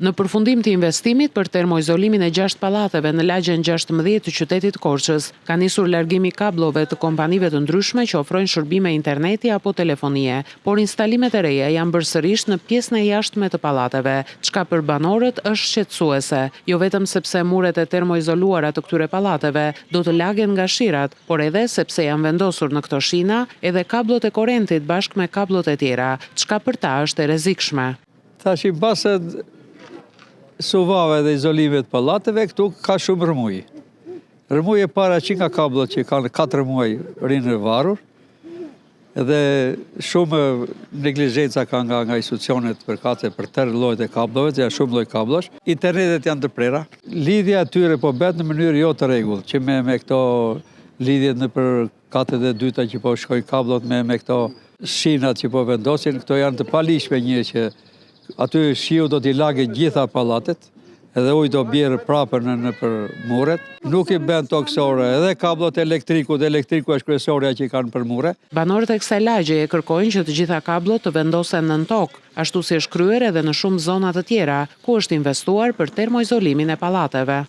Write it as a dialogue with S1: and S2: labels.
S1: Në përfundim të investimit për termoizolimin e 6 pallateve në lagjen 16 të qytetit Korçës, ka nisur largimi kablove të kompanive të ndryshme që ofrojnë shërbime interneti apo telefonie, por instalimet e reja janë bërë sërish në pjesën e jashtme të pallateve, çka për banorët është shqetësuese, jo vetëm sepse muret e termoizoluara të këtyre pallateve do të lagen nga shirat, por edhe sepse janë vendosur në këto shina edhe kablot e korrentit bashkë me kablot e tjera, çka për ta është e rrezikshme.
S2: Tash i based suvave dhe izolimit pallateve, këtu ka shumë rëmuj. Rëmuj e para që nga kablot që kanë 4 muaj rinë varur, edhe shumë neglizhenca ka nga institucionet përkatëse për tërë llojet e kablove, që janë shumë lloj kablosh. Internetet janë të prera. Lidhja atyre po bëhet në mënyrë jo të rregullt, që me këto lidhjet në për katet e dyta që po shkojnë kablot me këto shinat që po vendosin, këto janë të palishme një që aty shiu do t'i lagë gjitha pallatet, edhe ujë do bjerë prapër në për muret. Nuk i bën toksore, edhe kablot elektriku është kryesorja që i kanë për mure.
S1: Banorët e kësaj lagje e kërkojnë që të gjitha kablot të vendosen nën tokë, ashtu si është kryer edhe në shumë zona të tjera, ku është investuar për termoizolimin e pallateve.